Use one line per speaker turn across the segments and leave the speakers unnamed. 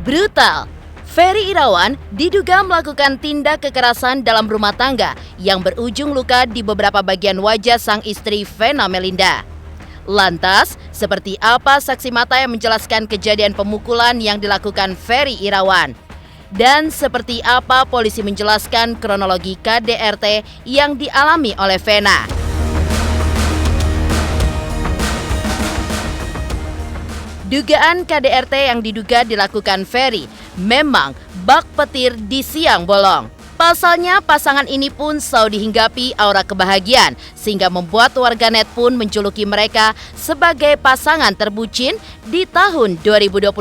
Brutal. Ferry Irawan diduga melakukan tindak kekerasan dalam rumah tangga yang berujung luka di beberapa bagian wajah sang istri Vena Melinda. Lantas, seperti apa saksi mata yang menjelaskan kejadian pemukulan yang dilakukan Ferry Irawan? Dan seperti apa polisi menjelaskan kronologi KDRT yang dialami oleh Vena? Dugaan KDRT yang diduga dilakukan Ferry memang bak petir di siang bolong. Pasalnya pasangan ini pun selalu dihinggapi aura kebahagiaan sehingga membuat warganet pun menjuluki mereka sebagai pasangan terbucin di tahun 2022.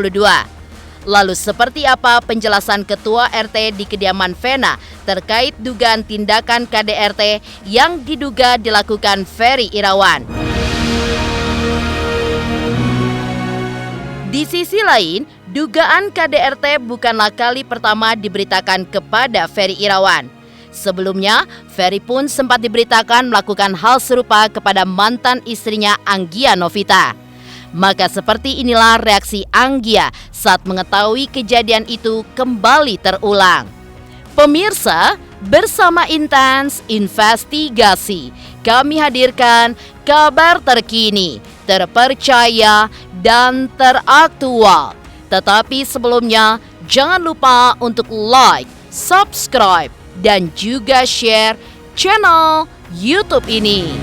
Lalu seperti apa penjelasan Ketua RT di kediaman Vena terkait dugaan tindakan KDRT yang diduga dilakukan Ferry Irawan? Di sisi lain, dugaan KDRT bukanlah kali pertama diberitakan kepada Ferry Irawan. Sebelumnya, Ferry pun sempat diberitakan melakukan hal serupa kepada mantan istrinya Anggia Novita. Maka seperti inilah reaksi Anggia saat mengetahui kejadian itu kembali terulang. Pemirsa, bersama Intens Investigasi, kami hadirkan kabar terkini, terpercaya, dan teraktual. Tetapi sebelumnya, jangan lupa untuk like, subscribe, dan juga share channel YouTube ini.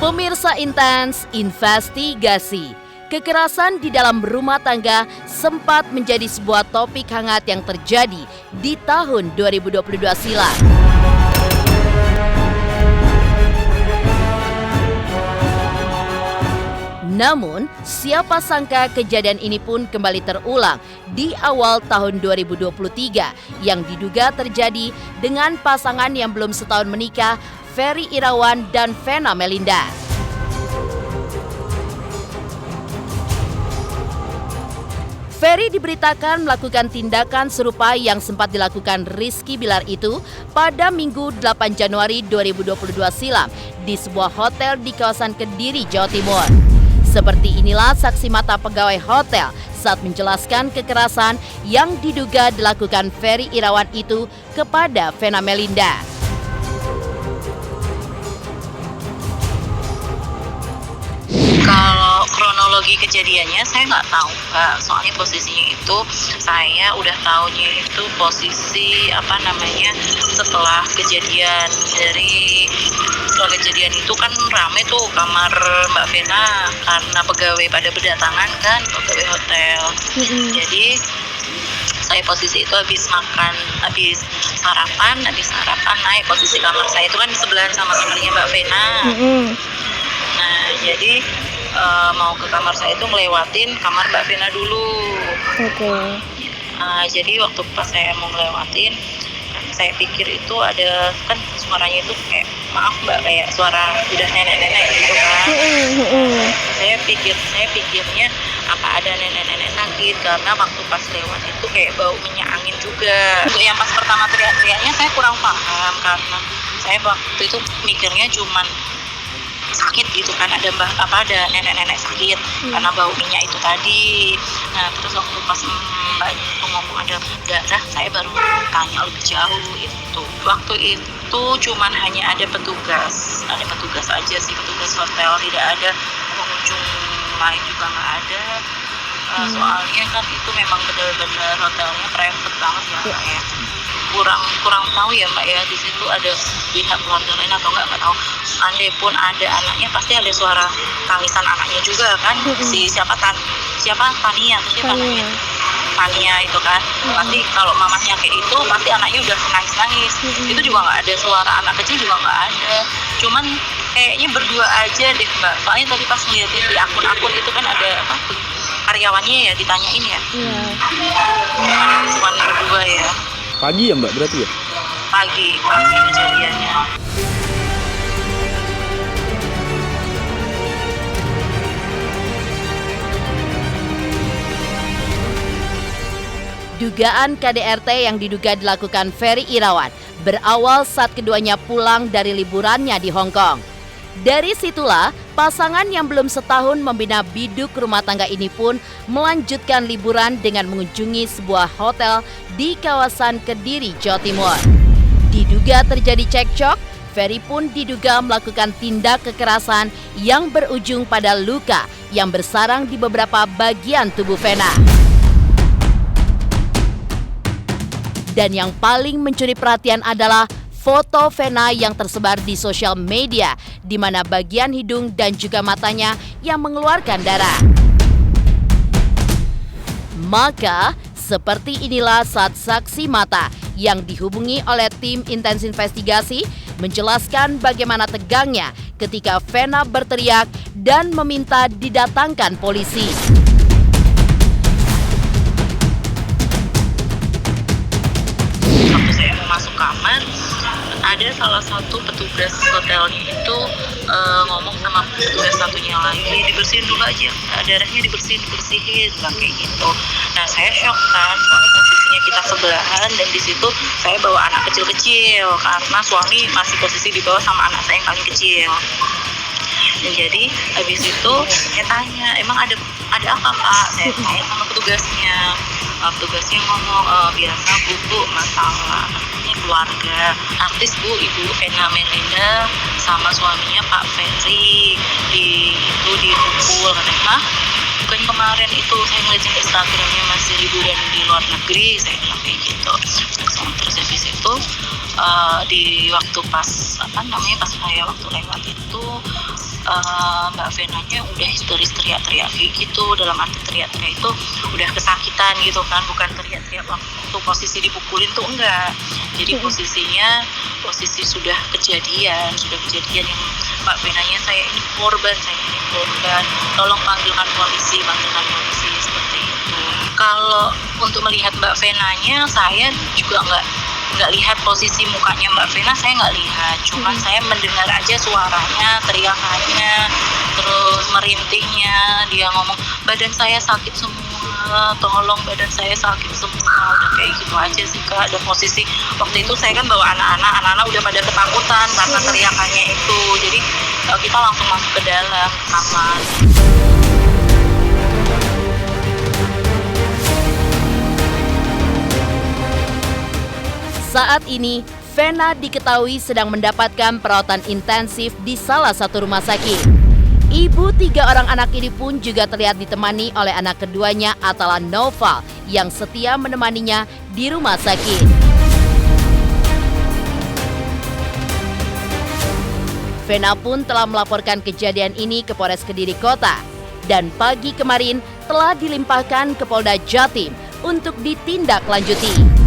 Pemirsa Intens Investigasi, kekerasan di dalam rumah tangga sempat menjadi sebuah topik hangat yang terjadi di tahun 2022 silam. Namun, siapa sangka kejadian ini pun kembali terulang di awal tahun 2023 yang diduga terjadi dengan pasangan yang belum setahun menikah, Ferry Irawan dan Vena Melinda. Ferry diberitakan melakukan tindakan serupa yang sempat dilakukan Rizky Bilar itu pada Minggu 8 Januari 2022 silam di sebuah hotel di kawasan Kediri, Jawa Timur. Seperti inilah saksi mata pegawai hotel saat menjelaskan kekerasan yang diduga dilakukan Ferry Irawan itu kepada Vena Melinda.
Kalau kronologi kejadiannya saya nggak tahu, Kak. Soalnya posisinya itu saya udah tahunya itu posisi setelah kejadian itu kan rame tuh kamar Mbak Vena karena pegawai pada berdatangan kan, pegawai hotel. Jadi saya posisi itu habis sarapan naik posisi kamar saya itu kan di sebelahan sama kamarnya Mbak Vena. Nah, jadi mau ke kamar saya itu ngelewatin kamar Mbak Vena dulu. Jadi waktu pas saya mau ngelewatin, saya pikir itu ada kan suaranya itu kayak maaf Mbak, kayak suara udah nenek-nenek gitu kan. Saya pikirnya apa ada nenek-nenek sakit karena waktu pas lewat itu kayak bau minyak angin juga. Yang pas pertama teriak-teriaknya saya kurang paham karena saya waktu itu mikirnya cuman sakit gitu kan, ada nenek-nenek sakit karena bau minyak itu tadi. Nah terus waktu pas mbak itu ngomong ada darah, saya baru tanya lebih jauh itu. Waktu itu cuman hanya ada petugas aja sih, petugas hotel, tidak ada pengunjung lain juga nggak ada. Soalnya kan itu memang benar-benar hotelnya private banget ya Mbak ya. Kurang tahu ya Mbak ya, di situ ada pihak keluarga lain atau nggak tahu. Andai pun ada anaknya pasti ada suara tangisan anaknya juga kan. Siapa Tania atau siapa namanya? Tania itu kan. Pasti kalau mamanya kayak itu pasti anaknya udah nangis. Itu juga nggak ada suara anak kecil, juga nggak ada. Cuman kayaknya berdua aja deh Mbak. Soalnya tadi pas ngeliatin di akun-akun itu kan ada karyawannya ya ditanyain ya. Cuma berdua ya.
Pagi ya Mbak berarti ya?
pagi kejadiannya.
Dugaan KDRT yang diduga dilakukan Ferry Irawan berawal saat keduanya pulang dari liburannya di Hong Kong. Dari situlah, pasangan yang belum setahun membina biduk rumah tangga ini pun melanjutkan liburan dengan mengunjungi sebuah hotel di kawasan Kediri, Jawa Timur. Diduga terjadi cekcok, Ferry pun diduga melakukan tindak kekerasan yang berujung pada luka yang bersarang di beberapa bagian tubuh Vena. Dan yang paling mencuri perhatian adalah foto Vena yang tersebar di sosial media, di mana bagian hidung dan juga matanya yang mengeluarkan darah. Maka, seperti inilah saat saksi mata yang dihubungi oleh tim intens investigasi menjelaskan bagaimana tegangnya ketika Vena berteriak dan meminta didatangkan polisi.
Waktu saya mau masuk kamar, ada salah satu petugas hotelnya itu ngomong sama petugas satunya lagi, dibersihin dulu aja, darahnya dibersihin bilang kayak gitu. Nah, saya shock kan, soalnya posisinya kita sebelahan dan di situ saya bawa anak kecil-kecil karena suami masih posisi di bawah sama anak saya yang paling kecil. Dan jadi habis itu saya tanya, emang ada apa Pak? Saya tanya sama petugasnya. Petugasnya ngomong, biasa Bu, masalah keluarga artis Bu, Ibu Vena Melinda sama suaminya Pak Ferry dipukul. Katanya, bukan kemarin itu saya ngeliat Instagramnya masih liburan di luar negeri, saya bilang kayak gitu. Terus habis itu di waktu pas saya waktu lewat itu Mbak Venanya udah histeris teriak-teriak kayak gitu. Dalam arti teriak-teriak itu udah kesakitan gitu kan, bukan teriak-teriak waktu posisi dipukulin tuh enggak. Jadi posisi sudah kejadian yang Mbak Venanya, saya ini korban, tolong panggilkan polisi seperti itu. Kalau untuk melihat Mbak Venanya, saya juga nggak lihat posisi mukanya Mbak Vena, saya nggak lihat, cuman saya mendengar aja suaranya, teriakannya, terus merintihnya, dia ngomong badan saya sakit semua, tolong badan saya sakit semua, udah kayak gitu aja sih Kak. Dan posisi waktu itu saya kan bawa anak-anak udah pada ketakutan karena teriakannya itu, jadi kita langsung masuk ke dalam kamar.
Saat ini, Vena diketahui sedang mendapatkan perawatan intensif di salah satu rumah sakit. Ibu 3 orang anak ini pun juga terlihat ditemani oleh anak keduanya Atala Noval yang setia menemaninya di rumah sakit. Vena pun telah melaporkan kejadian ini ke Polres Kediri Kota dan pagi kemarin telah dilimpahkan ke Polda Jatim untuk ditindaklanjuti.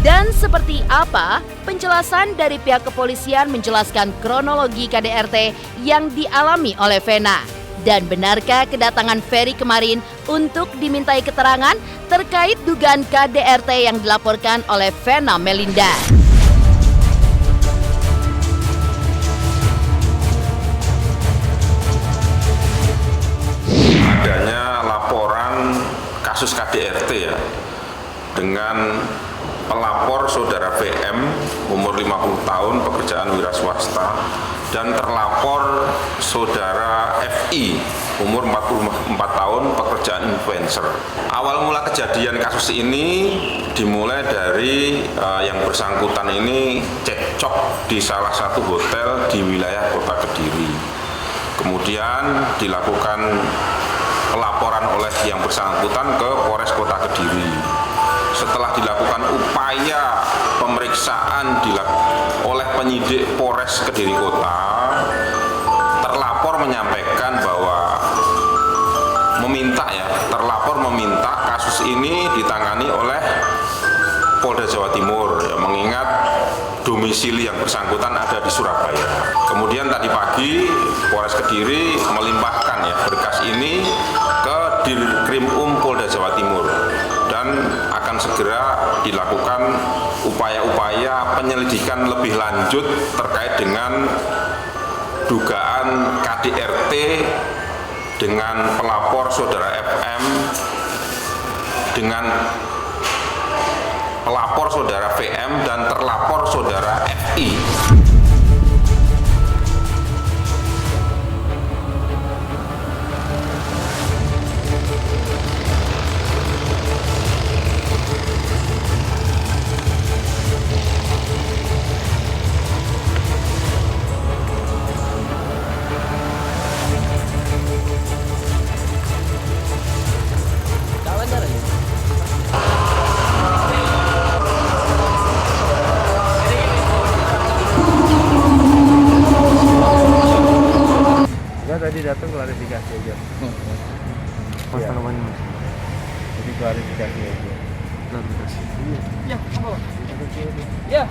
Dan seperti apa penjelasan dari pihak kepolisian menjelaskan kronologi KDRT yang dialami oleh Vena? Dan benarkah kedatangan Ferry kemarin untuk dimintai keterangan terkait dugaan KDRT yang dilaporkan oleh Vena Melinda?
Adanya laporan kasus KDRT ya, dengan pelapor saudara VM umur 50 tahun pekerjaan wira swasta dan terlapor saudara FI umur 44 tahun pekerjaan influencer. Awal mula kejadian kasus ini dimulai dari yang bersangkutan ini cekcok di salah satu hotel di wilayah Kota Kediri. Kemudian dilakukan pelaporan oleh yang bersangkutan ke Polres Kota Kediri. Setelah dilakukan upaya pemeriksaan oleh penyidik Polres Kediri Kota, terlapor menyampaikan bahwa terlapor meminta kasus ini ditangani oleh Polda Jawa Timur, ya, mengingat domisili yang bersangkutan ada di Surabaya. Kemudian tadi pagi Polres Kediri melimpahkan berkas ini ke Dirkrim Polda Jawa Timur dan dan akan segera dilakukan upaya-upaya penyelidikan lebih lanjut terkait dengan dugaan KDRT dengan pelapor saudara FM dengan pelapor saudara VM dan terlapor saudara FI.
Tadi datang klarifikasi aja. Mas
Ya.
namanya mas. Jadi klarifikasi aja. Klarifikasi.
Ya, ya.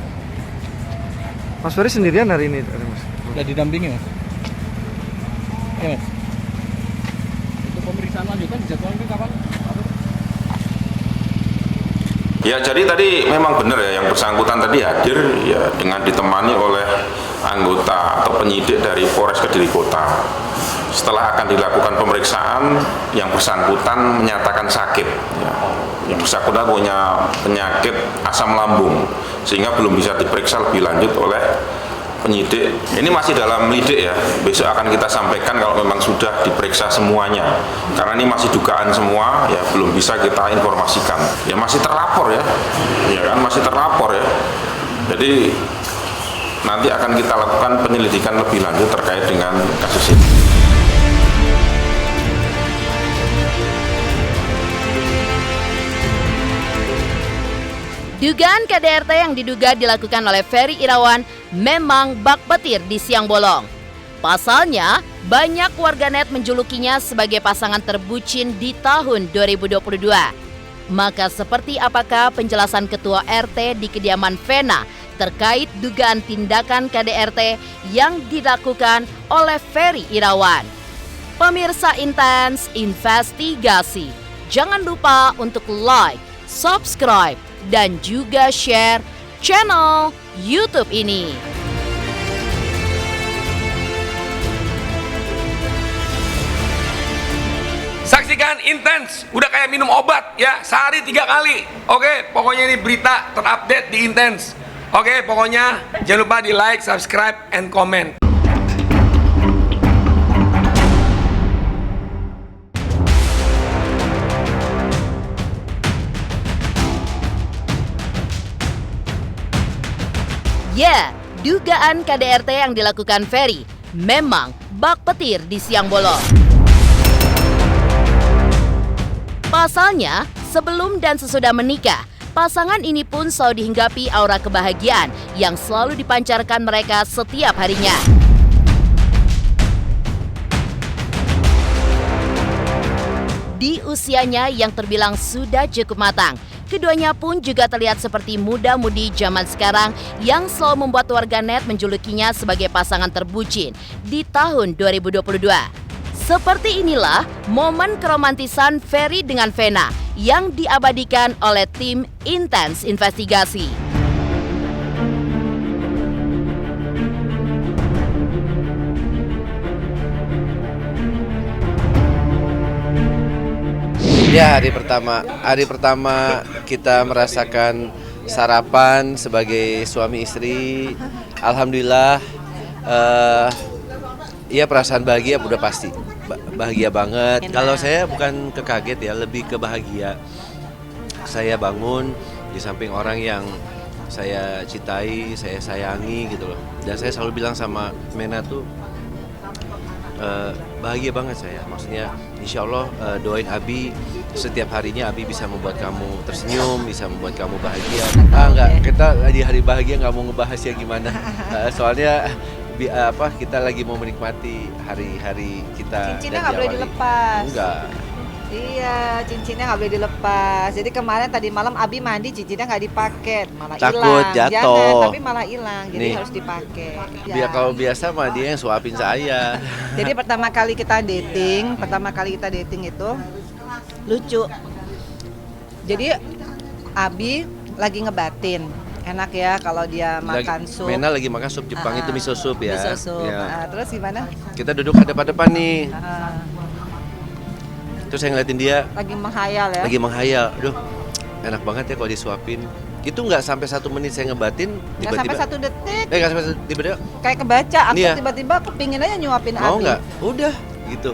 Mas Ferry sendirian hari ini, mas?
Udah didampingi mas. Ya mas. Untuk pemeriksaan lanjutan dijadwalkan kapan?
Ya, jadi tadi memang benar ya, yang bersangkutan tadi hadir ya dengan ditemani oleh anggota atau penyidik dari Polres Kediri Kota. Setelah akan dilakukan pemeriksaan, yang bersangkutan menyatakan sakit. Ya. Yang bersangkutan punya penyakit asam lambung, sehingga belum bisa diperiksa lebih lanjut oleh penyidik. Ini masih dalam lidik ya, besok akan kita sampaikan kalau memang sudah diperiksa semuanya. Karena ini masih dugaan semua, ya belum bisa kita informasikan. Ya masih terlapor ya, ya kan masih terlapor ya. Jadi nanti akan kita lakukan penyelidikan lebih lanjut terkait dengan kasus ini.
Dugaan KDRT yang diduga dilakukan oleh Ferry Irawan memang bak petir di siang bolong. Pasalnya, banyak warganet menjulukinya sebagai pasangan terbucin di tahun 2022. Maka seperti apakah penjelasan Ketua RT di kediaman Vena terkait dugaan tindakan KDRT yang dilakukan oleh Ferry Irawan? Pemirsa Intens Investigasi, jangan lupa untuk like, subscribe, dan juga share channel YouTube ini.
Saksikan Intens, udah kayak minum obat ya, sehari 3 kali. Oke, pokoknya ini berita terupdate di Intens. Oke, pokoknya jangan lupa di like, subscribe, and comment.
Ya, dugaan KDRT yang dilakukan Ferry memang bak petir di siang bolong. Pasalnya, sebelum dan sesudah menikah, pasangan ini pun selalu dihinggapi aura kebahagiaan yang selalu dipancarkan mereka setiap harinya. Di usianya yang terbilang sudah cukup matang, keduanya pun juga terlihat seperti muda-mudi zaman sekarang yang selalu membuat warganet menjulukinya sebagai pasangan terbucin di tahun 2022. Seperti inilah momen keromantisan Ferry dengan Vena yang diabadikan oleh tim Intens Investigasi.
Ya, hari pertama kita merasakan sarapan sebagai suami istri. Alhamdulillah, ya perasaan bahagia udah pasti, bahagia banget. Kalau saya bukan kekaget ya, lebih ke bahagia. Saya bangun di samping orang yang saya cintai, saya sayangi gitu loh. Dan saya selalu bilang sama Mena tuh, bahagia banget saya. Maksudnya insya Allah doain Abi setiap harinya Abi bisa membuat kamu tersenyum, bisa membuat kamu bahagia. Enggak, kita di hari bahagia nggak mau ngebahas ya gimana. Soalnya kita lagi mau menikmati hari-hari kita.
Cincinnya nggak boleh dilepas.
Enggak.
Iya, cincinnya nggak boleh dilepas. Jadi kemarin tadi malam Abi mandi, cincinnya nggak dipakai, malah hilang.
Takut jatuh.
Jangan, tapi malah hilang. Jadi
Nih,
harus dipakai. Ya.
Biar kalau biasa mah dia yang suapin saya.
Jadi pertama kali kita dating itu lucu. Jadi Abi lagi ngebatin. Enak ya kalau dia makan sup.
Mena lagi makan sup Jepang itu miso soup ya.
Miso soup.
Ya.
Terus gimana?
Kita duduk hadap-hadapan nih. Terus saya ngeliatin dia
Lagi menghayal ya.
lagi menghayal. Aduh, enak banget ya kalau disuapin. Itu nggak sampai 1 menit saya ngebatin,
Nggak sampai
tiba-tiba
1 detik.
nggak sampai tiba-tiba
Kayak kebaca. Aku
Iya.
tiba-tiba kepingin aja nyuapin
mau
Abi.
nggak? Udah gitu.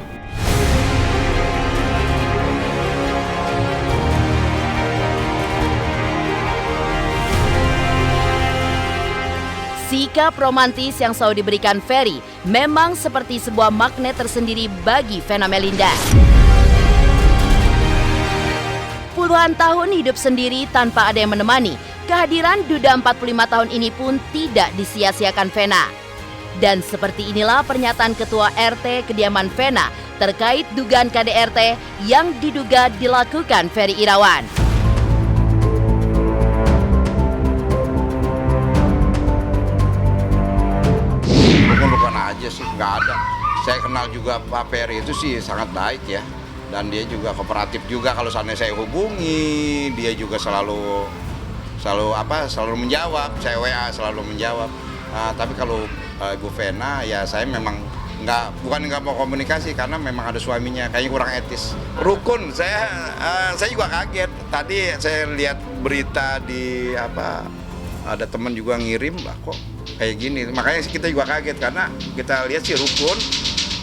Sikap romantis yang selalu diberikan Ferry memang seperti sebuah magnet tersendiri bagi Vena Melinda. Puluhan tahun hidup sendiri tanpa ada yang menemani, kehadiran duda 45 tahun ini pun tidak disia-siakan Vena. Dan seperti inilah pernyataan Ketua RT kediaman Vena terkait dugaan KDRT yang diduga dilakukan Ferry Irawan.
Bukan aja sih, nggak ada. Saya kenal juga Pak Ferry itu sih sangat baik ya. Dan dia juga kooperatif juga, kalau seandainya saya hubungi, dia juga selalu menjawab. Saya WA selalu menjawab. Tapi kalau Ibu Vena ya saya memang bukan nggak mau komunikasi karena memang ada suaminya, kayaknya kurang etis. Rukun, saya juga kaget. Tadi saya lihat berita di ada teman juga ngirim, kok kayak gini. Makanya kita juga kaget karena kita lihat sih rukun.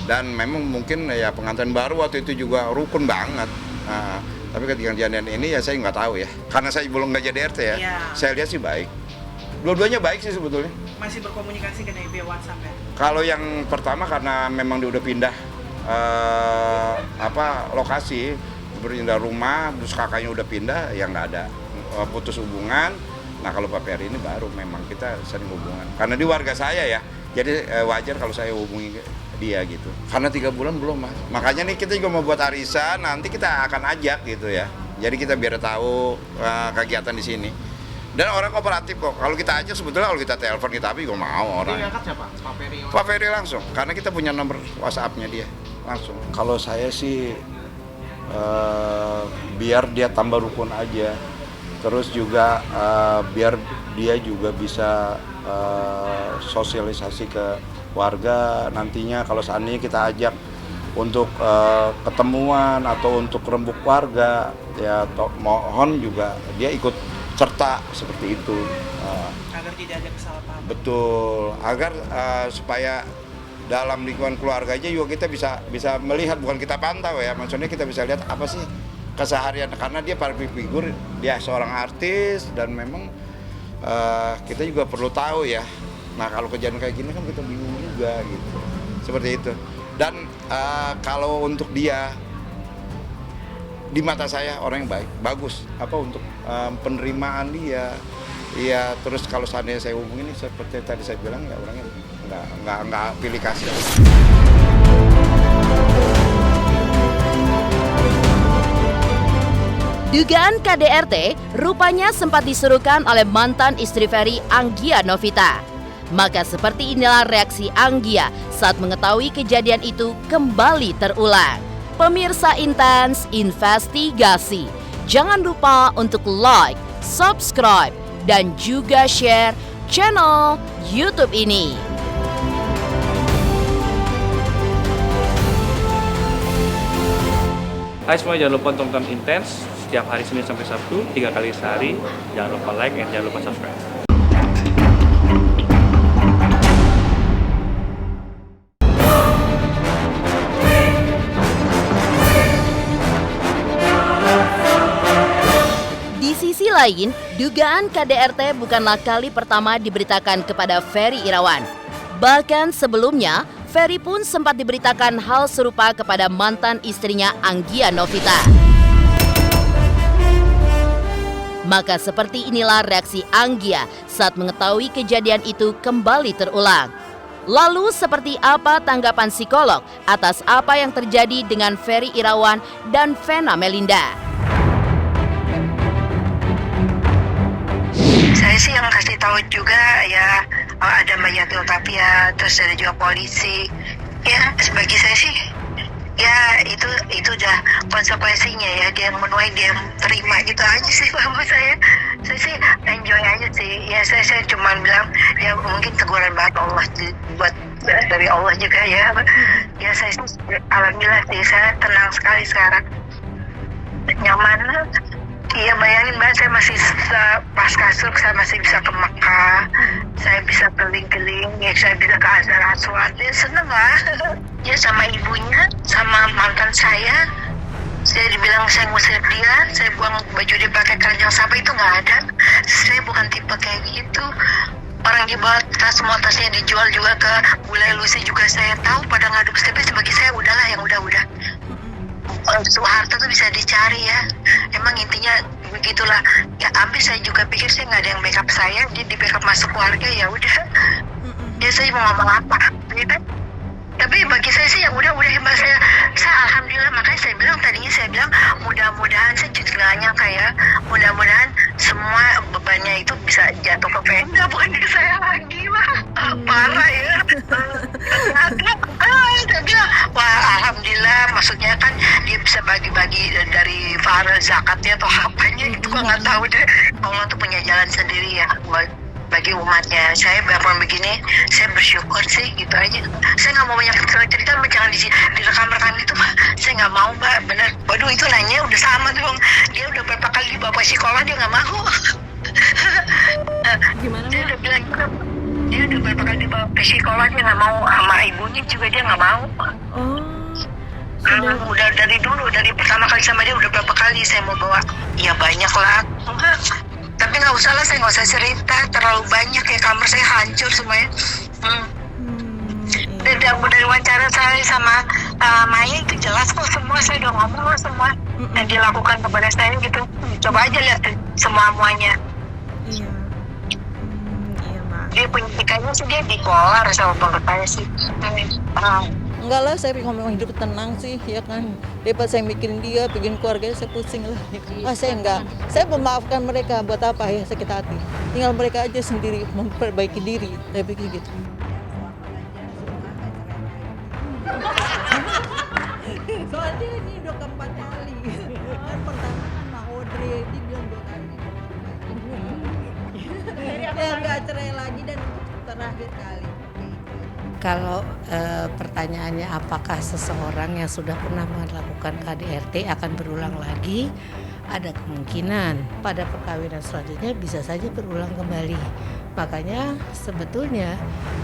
Dan memang mungkin ya pengantin baru waktu itu juga rukun banget. Tapi ketika kejadian ini ya saya nggak tahu ya. Karena saya belum nggak jadi RT ya. Saya lihat sih baik. Dua-duanya baik sih sebetulnya.
Masih berkomunikasi kan via WhatsApp ya?
Kalau yang pertama karena memang dia udah pindah lokasi, berpindah rumah, terus kakaknya udah pindah, ya nggak ada putus hubungan. Nah kalau Pak Ferry ini baru memang kita sering hubungan. Karena dia warga saya ya, jadi wajar kalau saya hubungi dia gitu. Karena 3 bulan belum Mas. Makanya nih kita juga mau buat arisan, nanti kita akan ajak gitu ya. Jadi kita biar tahu kegiatan di sini. Dan orang kooperatif kok. Kalau kita ajak sebetulnya kalau kita telepon kita juga mau orang.
Yang angkat siapa? Pak Ferry?
Pak Ferry langsung, karena kita punya nomor WhatsApp-nya dia langsung. Kalau saya sih biar dia tambah rukun aja. Terus juga biar dia juga bisa sosialisasi ke warga nantinya kalau seandainya kita ajak untuk ketemuan atau untuk rembuk warga ya mohon juga dia ikut serta seperti itu.
Agar tidak ada kesalahpahaman.
Betul, agar supaya dalam lingkungan keluarga aja juga kita bisa melihat, bukan kita pantau ya, maksudnya kita bisa lihat apa sih keseharian, karena dia public figure, dia seorang artis dan memang kita juga perlu tahu ya. Nah kalau kejadian kayak gini kan kita bingung juga gitu, seperti itu. Dan kalau untuk dia di mata saya orang yang baik, bagus. Apa untuk penerimaan dia, ya terus kalau seandainya saya hubungin ini seperti tadi saya bilang ya orangnya nggak pilih kasih.
Dugaan KDRT rupanya sempat disuruhkan oleh mantan istri Ferry, Anggia Novita. Maka seperti inilah reaksi Anggia saat mengetahui kejadian itu kembali terulang. Pemirsa Intens Investigasi, jangan lupa untuk like, subscribe, dan juga share channel YouTube ini.
Hai semua, jangan lupa tonton Intens setiap hari Senin sampai Sabtu 3 kali sehari. Jangan lupa like dan jangan lupa subscribe.
Di sisi lain, dugaan KDRT bukanlah kali pertama diberitakan kepada Ferry Irawan. Bahkan sebelumnya, Ferry pun sempat diberitakan hal serupa kepada mantan istrinya Anggia Novita. Maka seperti inilah reaksi Anggia saat mengetahui kejadian itu kembali terulang. Lalu seperti apa tanggapan psikolog atas apa yang terjadi dengan Ferry Irawan dan Vena Melinda?
Saya sih yang kasih tahu juga ya, ada Mbak Yatul Tapia, terus ada juga polisi. Ya, bagi saya sih ya itu udah konsekuensinya ya, dia yang menuai, dia yang terima gitu aja sih. Bapak saya sih enjoy aja sih ya. Saya cuma bilang ya mungkin teguran banget Allah buat dari Allah juga ya. Ya saya sih alhamdulillah sih, saya tenang sekali sekarang, nyaman. Iya, bayangin Mbak, saya masih pas kasur, saya masih bisa ke Mekah, saya bisa keliling-keliling, ya saya bisa ke Azhar Aswad, ya seneng lah. Ya sama ibunya, sama mantan saya dibilang saya ngusir dia, saya buang baju dia pakai keranjang sampah, itu nggak ada. Saya bukan tipe kayak gitu. Orang dibawa tas, semua tasnya dijual juga ke Bule Lucy juga saya tahu pada ngadu, tapi sebagai saya udahlah, yang udah. Soeharto tuh bisa dicari ya. Emang intinya begitulah. Ya habis saya juga pikir saya nggak ada yang backup saya, dia di backup masuk keluarga, ya udah. Ya saya mau ngomong apa, gitu. Tapi bagi saya sih yang udah hebat saya alhamdulillah. Makanya tadinya saya bilang mudah-mudahan, saya juga nggak nyangka ya, mudah-mudahan semua bebannya itu bisa jatuh ke Venda, bukan ke saya lagi. Wah parah ya. Saya bilang wah alhamdulillah, maksudnya kan dia bisa bagi-bagi dari fara zakatnya atau apanya itu, gua nggak tahu deh. Allah tuh punya jalan sendiri ya bagi umatnya. Saya bapak begini, saya bersyukur sih, gitu aja. Saya nggak mau banyak cerita, jangan direkam-rekam itu, saya nggak mau Mbak, bener. Waduh, itu nanya udah sama dong, dia udah berapa kali dibawa psikolog, dia nggak mau.
Gimana?
Dia udah bilang juga, dia udah berapa kali dibawa psikolog, dia nggak mau, sama ibunya juga dia nggak mau. Udah dari dulu, dari pertama kali sama dia udah berapa kali saya mau bawa, ya banyak lah. Tapi nggak usah lah, saya nggak usah cerita, terlalu banyak ya, kamar saya hancur semuanya. Dari wawancara saya sama Maya itu jelas kok semua, saya udah ngomong semua yang dilakukan kepada saya gitu. Coba aja lihat semuanya.
Iya. Iya Mak.
Dia penyidikannya sih dia bipolar sama pengetanya sih.
Enggak lah, saya ngomong hidup tenang sih, ya kan. Daripada saya mikirin dia, bikin keluarganya, saya pusing lah. Saya enggak. Saya memaafkan mereka, buat apa ya sakit hati. Tinggal mereka aja sendiri memperbaiki diri, saya pikir gitu. Soalnya ini udah keempat kali. Kan pertama kan Mak Audrey, dia bilang 2 kali. Ya enggak cerai lagi, dan terakhir kali.
Kalau pertanyaannya apakah seseorang yang sudah pernah melakukan KDRT akan berulang lagi, ada kemungkinan pada perkawinan selanjutnya bisa saja berulang kembali. Makanya sebetulnya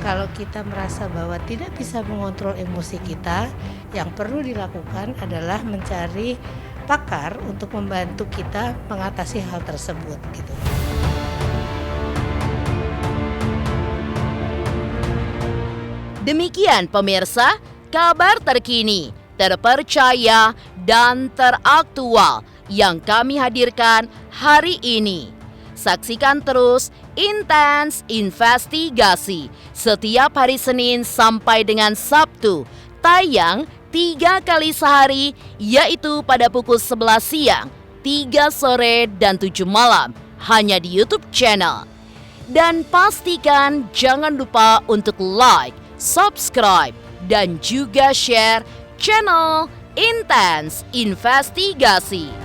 kalau kita merasa bahwa tidak bisa mengontrol emosi kita, yang perlu dilakukan adalah mencari pakar untuk membantu kita mengatasi hal tersebut gitu.
Demikian pemirsa, kabar terkini, terpercaya, dan teraktual yang kami hadirkan hari ini. Saksikan terus Intens Investigasi setiap hari Senin sampai dengan Sabtu, tayang 3 kali sehari, yaitu pada pukul 11 siang, 3 sore, dan 7 malam, hanya di YouTube channel. Dan pastikan jangan lupa untuk like, subscribe, dan juga share channel Intens Investigasi.